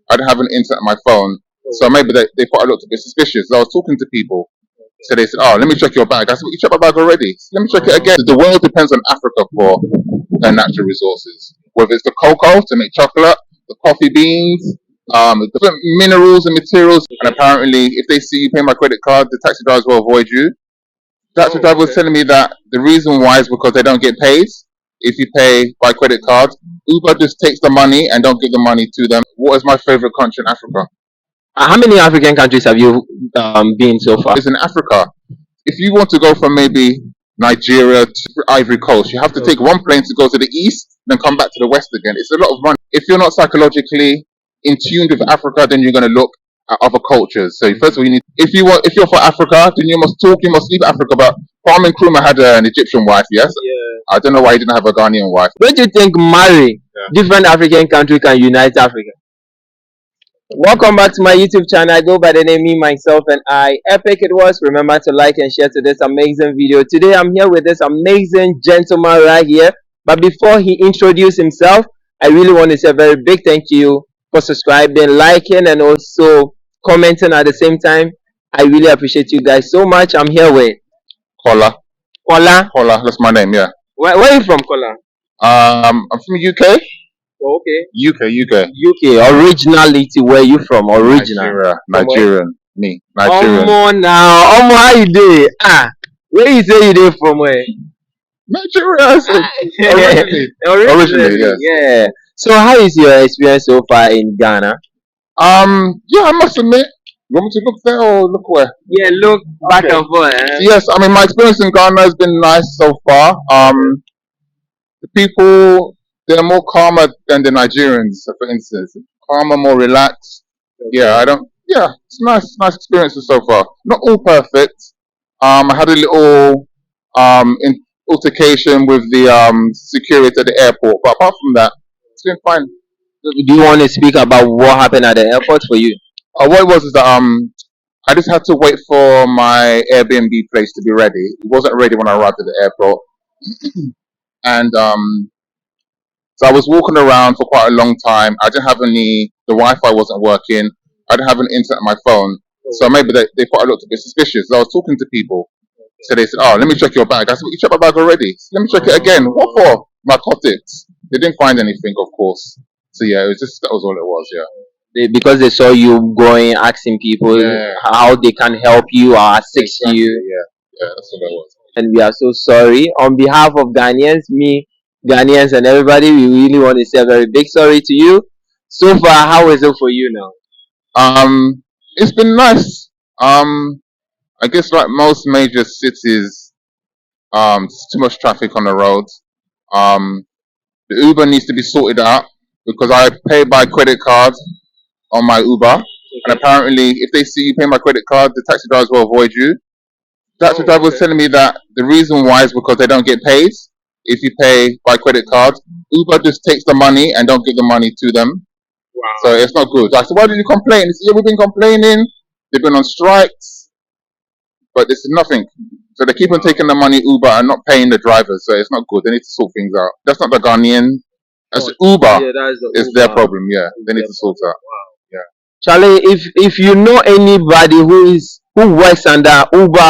I didn't have an internet on my phone, so maybe they thought I looked a bit suspicious. So I was talking to people, so they said, "Oh, let me check your bag." I said, "You checked my bag already? Let me check it again." The world depends on Africa for their natural resources, whether it's the cocoa to make chocolate, the coffee beans, different minerals and materials. And apparently, if they see you paying by credit card, the taxi drivers will avoid you. The taxi driver was telling me that the reason why is because they don't get paid if you pay by credit card. Uber just takes the money and don't give the money to them. What is my favorite country in Africa? How many African countries have you been so far? It's in Africa. If you want to go from maybe Nigeria to Ivory Coast, you have to take one plane to go to the east, then come back to the west again. It's a lot of money. If you're not psychologically in tune with Africa, then you're going to look at other cultures. So first of all, you need, if you're for Africa, then you must leave Africa. But Kwame Nkrumah had an Egyptian wife, yes. Yeah. I don't know why he didn't have a Ghanaian wife. Don't you think marrying different African countries can unite Africa? Welcome back to my YouTube channel. I go by the name Me, Myself, and I. Epic it was. Remember to like and share to this amazing video. Today I'm here with this amazing gentleman right here. But before he introduces himself, I really want to say a very big thank you for subscribing, liking, and also commenting at the same time. I really appreciate you guys so much. I'm here with Kola. Kola. Kola, that's my name, yeah. Where are you from, Kola? I'm from UK. Oh, okay. UK. Originality, where you from? Original. Nigerian. Me. Nigerian. Now. How you doing? Where you say you there from? Where? Nigeria. Originally, yes. Yeah. So how is your experience so far in Ghana? Yeah, I must admit. You want me to look there or look where? Yeah, look back and forth. Yes, I mean my experience in Ghana has been nice so far. The people, they're more calmer than the Nigerians, for instance. Calmer, more relaxed. Yeah, it's nice experiences so far. Not all perfect. I had a little altercation with the security at the airport, but apart from that, it's been fine. Do you want to speak about what happened at the airport for you? What it was is that I just had to wait for my Airbnb place to be ready. It wasn't ready when I arrived at the airport, and so I was walking around for quite a long time. I didn't have the Wi-Fi wasn't working. I didn't have an internet on my phone, so maybe they thought I looked a bit suspicious. So I was talking to people, so they said, "Oh, let me check your bag." I said, "You checked my bag already? Let me check it again." What for? Narcotics. They didn't find anything, of course. So yeah, that was all it was. Yeah. Because they saw you going, asking people how they can help you or assist you. Yeah, that's what it was. And we are so sorry. On behalf of Ghanaians, Ghanaians and everybody, we really want to say a very big sorry to you. So far, how is it for you now? It's been nice. I guess like most major cities, there's too much traffic on the roads. The Uber needs to be sorted out because I pay by credit card on my Uber, and apparently if they see you paying by credit card, the taxi drivers will avoid you. The taxi driver was telling me that the reason why is because they don't get paid if you pay by credit card. Uber just takes the money and don't give the money to them. Wow. So it's not good. I said, why did you complain? He said, yeah, we've been complaining. They've been on strikes, but this is nothing. So they keep on taking the money Uber and not paying the drivers. So it's not good. They need to sort things out. That's not the Ghanaian. That's Uber. Yeah, it's their problem. Yeah, they need to sort it out. Charlie, if you know anybody who works under Uber,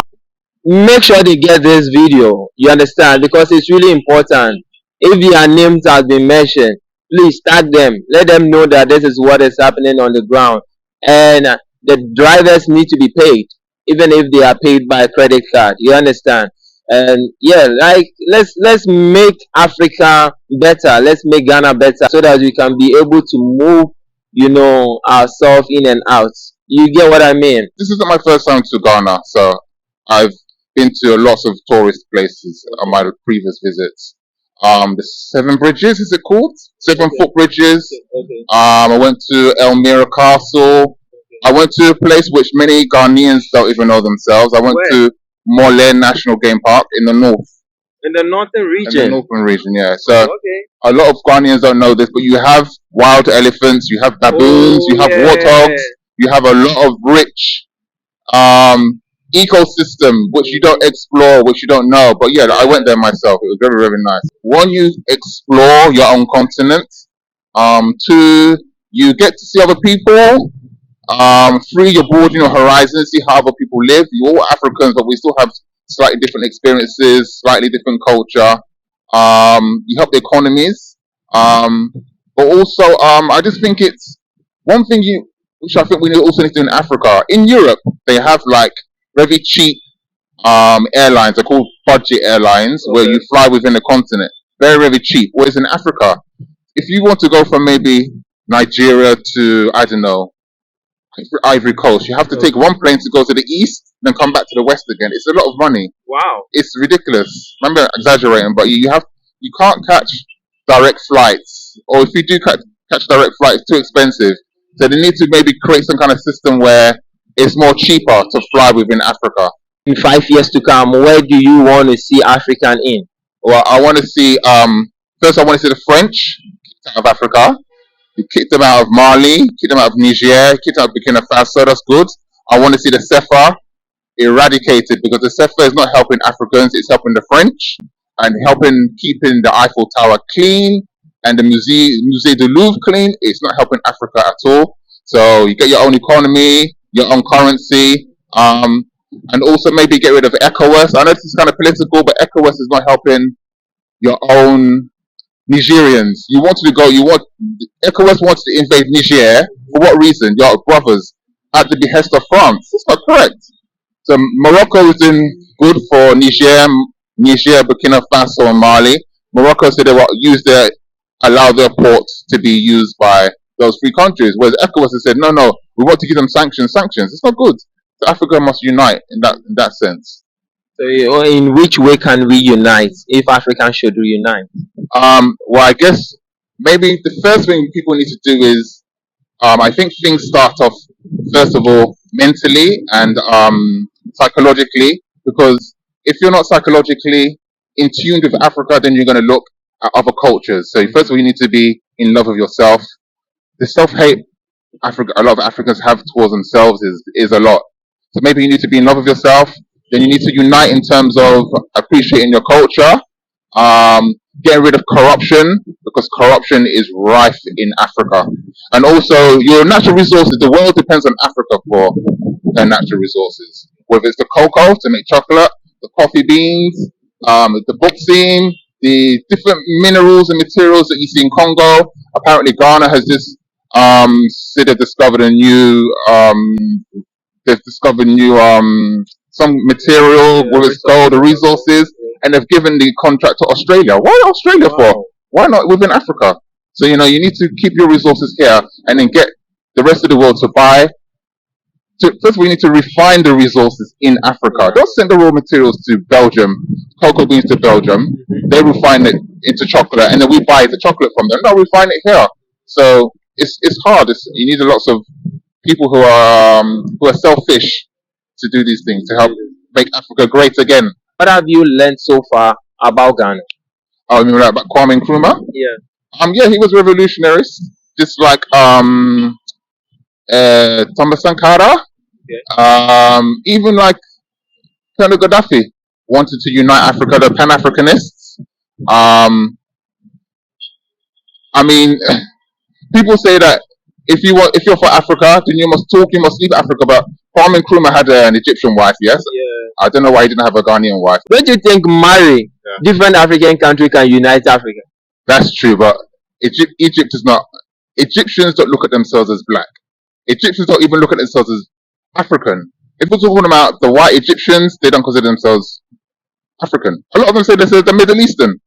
make sure they get this video. You understand? Because it's really important. If their names have been mentioned, please tag them. Let them know that this is what is happening on the ground. And the drivers need to be paid, even if they are paid by credit card. You understand? And yeah, like let's make Africa better. Let's make Ghana better so that we can be able to move, ourselves in and out. You get what I mean? This isn't my first time to Ghana, so I've been to lots of tourist places on my previous visits. The 7 Bridges, is it called? 7 footbridges. I went to Elmira Castle. I went to a place which many Ghanaians don't even know themselves. I went to Morlaix National Game Park in the north. In the northern region? In the northern region, yeah. So a lot of Ghanaians don't know this, but you have wild elephants, you have baboons, you have warthogs, you have a lot of rich ecosystem which you don't explore, which you don't know. But yeah, I went there myself. It was very, very nice. One, you explore your own continent. 2, You get to see other people. Free your broaden your horizons, see how other people live. You're all Africans, but we still have slightly different experiences, slightly different culture. You help the economies. Um, but also, I just think it's one thing which I think we also need to do in Africa. In Europe, they have like very cheap airlines. They're called budget airlines, where you fly within the continent, very very cheap. Whereas in Africa, if you want to go from maybe Nigeria to, I don't know, Ivory Coast, you have to take one plane to go to the east, then come back to the west again. It's a lot of money. Wow. It's ridiculous. Remember, exaggerating, but you can't catch direct flights, or if you do catch direct flights, it's too expensive. So they need to maybe create some kind of system where it's more cheaper to fly within Africa. In 5 years to come, where do you want to see African in? Well, I want to see. First, I want to see the French kicked out of Africa. You kicked them out of Mali, kicked them out of Niger, kicked them out of Burkina Faso. That's good. I want to see the CFA eradicated, because the CFA is not helping Africans; it's helping the French and helping keeping the Eiffel Tower clean and the Musée du Louvre clean. It's not helping Africa at all. So you get your own economy, your own currency, and also maybe get rid of ECOWAS. I know this is kind of political, but ECOWAS is not helping your own Nigerians. ECOWAS wants to invade Niger. For what reason? Your brothers at the behest of France. It's not correct. So Morocco is doing good for Niger, Burkina Faso, and Mali. Morocco said they will allow their ports to be used by those three countries. Whereas ECOWAS has said, no, we want to give them sanctions. It's not good. So Africa must unite in that sense. So, in which way can we unite if Africans should reunite? Well, I guess maybe the first thing people need to do is, I think things start off first of all mentally and psychologically, because if you're not psychologically in tune with Africa, then you're going to look at other cultures. So first of all, you need to be in love with yourself. The self-hate a lot of Africans have towards themselves is a lot. So maybe you need to be in love with yourself. Then you need to unite in terms of appreciating your culture, getting rid of corruption, because corruption is rife in Africa. And also your natural resources. The world depends on Africa for their natural resources. Whether it's the cocoa to make chocolate, the coffee beans, the bauxite, the different minerals and materials that you see in Congo. Apparently Ghana has just said they've discovered some material, whether it's gold or resources, and they've given the contract to Australia. Why Australia for? Why not within Africa? So you need to keep your resources here and then get the rest of the world to buy. First, we need to refine the resources in Africa. Don't send the raw materials to Belgium, cocoa beans to Belgium. They refine it into chocolate, and then we buy the chocolate from them. No, refine it here. So it's hard. You need lots of people who are selfish to do these things to help make Africa great again. What have you learned so far about Ghana? Oh, you mean about Kwame Nkrumah? Yeah. Yeah, he was revolutionary, just like Thomas Sankara. Okay. Even like Colonel Gaddafi wanted to unite Africa, the Pan-Africanists. I mean, people say that if you're for Africa, then you must leave Africa. But Kwame Nkrumah had an Egyptian wife, yes? Yeah. I don't know why he didn't have a Ghanaian wife. Don't you think marrying different African countries can unite Africa? That's true, but Egypt is not. Egyptians don't look at themselves as black. Egyptians don't even look at themselves as African. If we're talking about the white Egyptians, they don't consider themselves African. A lot of them say they're Middle Eastern.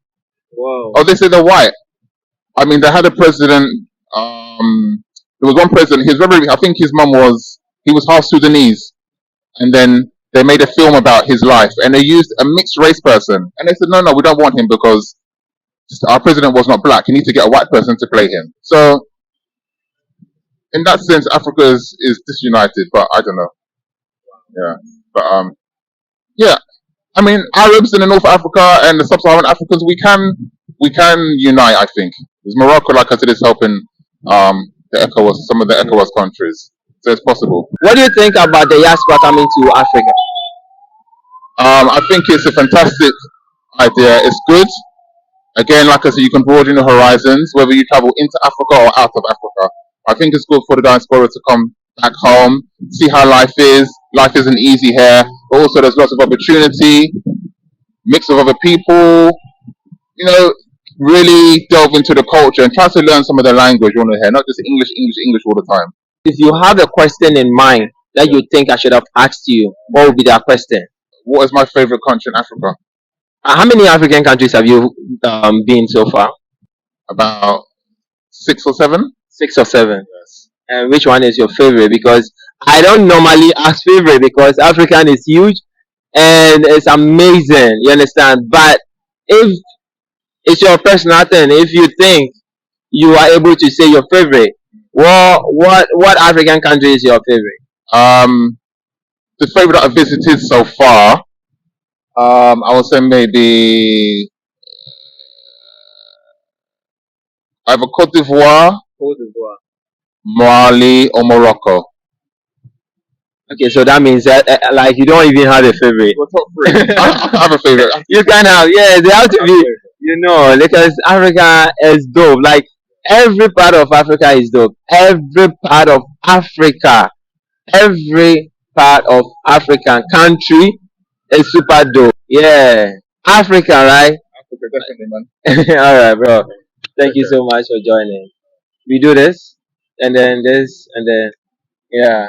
Wow. Or they say they're white. I mean, they had a president. There was one president. I think his mum he was half Sudanese, and then they made a film about his life, and they used a mixed race person, and they said, no, we don't want him because our president was not black. You need to get a white person to play him. So, in that sense, Africa is disunited, but I don't know. Yeah, but yeah. I mean, Arabs in the North Africa and the Sub-Saharan Africans, we can unite. I think because Morocco, like I said, is helping some of the ECOWAS countries, so it's possible. What do you think about the Diaspora coming to Africa? I think it's a fantastic idea. It's good. Again, like I said, you can broaden your horizons, whether you travel into Africa or out of Africa. I think it's good for the diaspora to come back home, see how life is. Life isn't easy here, but also there's lots of opportunity, mix of other people. You know, really delve into the culture and try to learn some of the language you want to hear, not just English, English, English all the time. If you have a question in mind that you think I should have asked you, what would be that question? What is my favorite country in Africa? How many African countries have you been so far? About 6 or 7. 6 or 7. Yes. And which one is your favorite? Because I don't normally ask favorite because African is huge and it's amazing. You understand? But if it's your personal thing, if you think you are able to say your favorite, what African country is your favorite? The favorite that I've visited so far, I would say maybe either Cote d'Ivoire, Cote d'Ivoire. Mali, or Morocco. Okay, so that means that like you don't even have a favorite. Well, top 3. I have a favorite. You can have, yeah, they have to be, you know, because Africa is dope. Like every part of Africa is dope. Every part of Africa, every part of African country is super dope. Yeah, Africa, right? Africa, definitely, man. All right, bro. Thank you so much for joining. We do this, and then this, and then yeah.